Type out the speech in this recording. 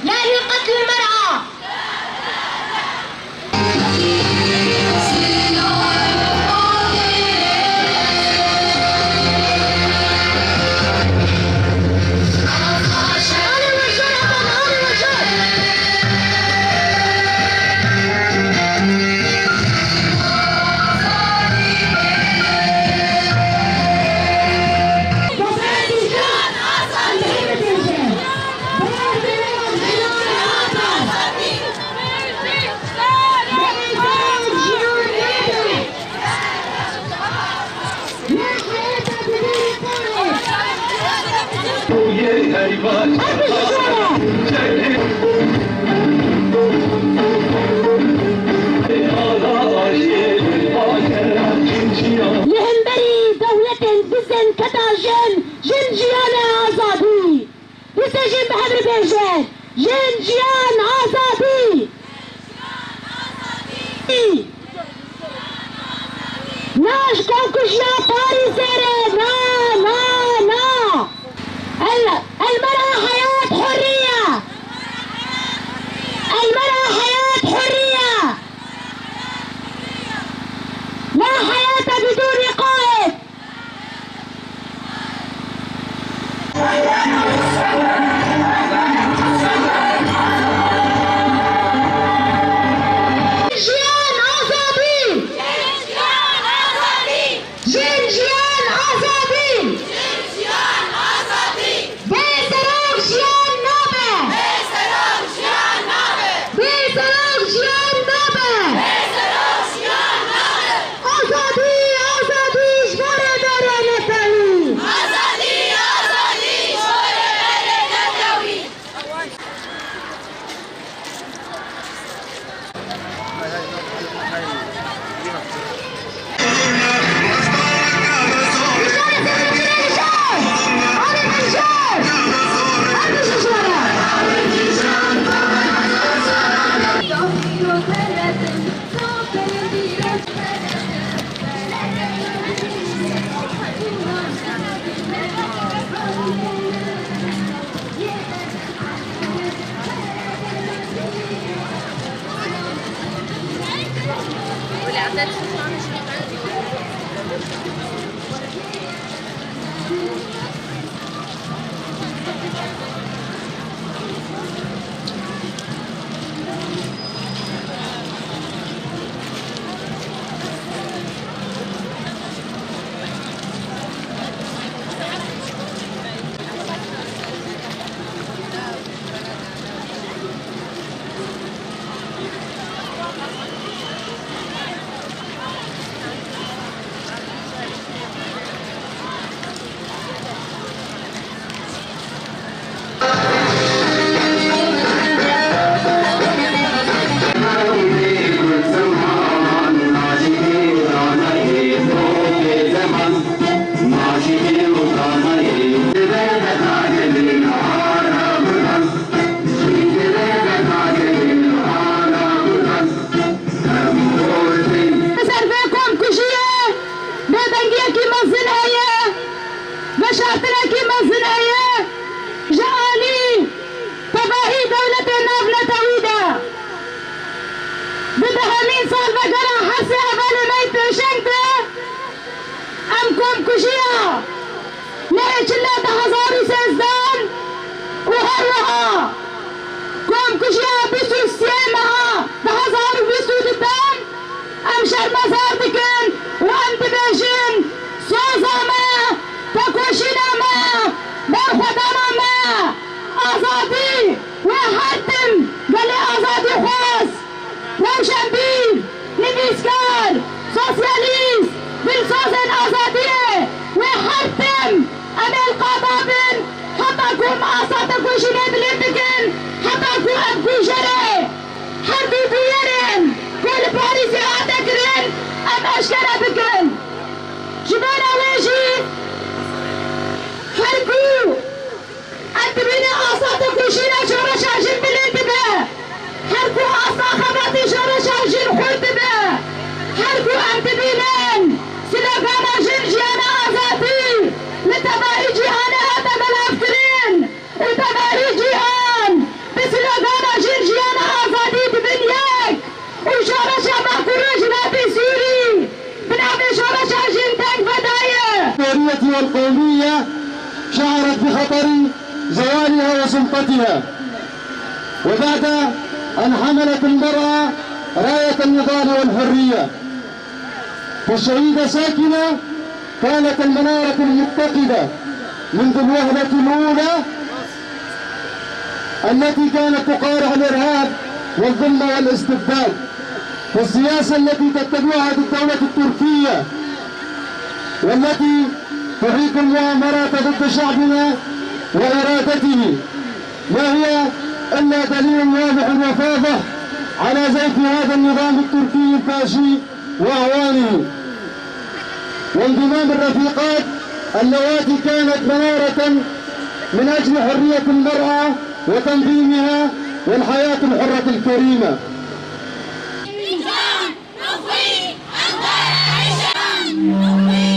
لا لقتل المرأة. لهنبري دولة بزن كتاجن جنجيان آزادي بسجن بحبر بيجان جنجيان آزادي ناش كوكشيا باري سيري نا نا نا المرأة حياة حرية. المرأة حياة حرية. لا حياة بدون قائد. جنجيان آزادي. جنجيان آزادي. جنجيان آزادي. جنجيان آزادي. بيسرق جيان نابه. بيسرق جيان نابه. بيسرق جيان نابه. بيسرق جيان نابه. آزادی آزادی شوره داره نتوی. آزادی آزادی شوره داره نتوی. مشاعتنا کی منزل ہے جعلی تباہی دولت نافلة تویدہ بدها 100 سال بقرا حسي أبالي ميت شنكة أمكم كشيا ليش لا تحضروا سيزدان وهروها كم كشيا بيسو السيمة تحضروا بيسو دبان أمشر مزار دكن وأنت بيجين صوصا ما تكوشينا ما برخدنا ما أزادي وحتم قال أزادي خاص روشنبيل نبيسكار سوسياليست بالسوسن أزادية وحتم أنا القضابن حتى أكون أصاد أكوشينا بلندكن حتى أكون أكو جري حربي بيرن كل باريسي أتكرن أم أشكرا بكن جبانا ويجي حربو أنت بنا أصاد أكوشينا شورا شاجن بلندبه حربو أصلا خبطي شورا شاجن خلدبه حربو أنت بنان سلاقانا جنجيانا أزاتي لتباهي جهانا والقومية شعرت بخطر زوالها وسلطتها، وبعد أن حملت المرأة راية النضال والحرية. فالشهيدة ساكنة كانت المنارة المتقدة منذ الوهلة الأولى التي كانت تقارع الإرهاب والظلم والاستبداد، والسياسة التي تتبعها الدولة التركية والتي تحيك المؤامرات ضد شعبنا وإرادته، ما هي إلا دليل واضح وفاضح على زيف هذا النظام التركي الفاشي وأعوانه. وانضمام الرفيقات اللواتي كانت منارة من أجل حرية المرأة وتنظيمها والحياة الحرة الكريمة. نضوي أنوار العشان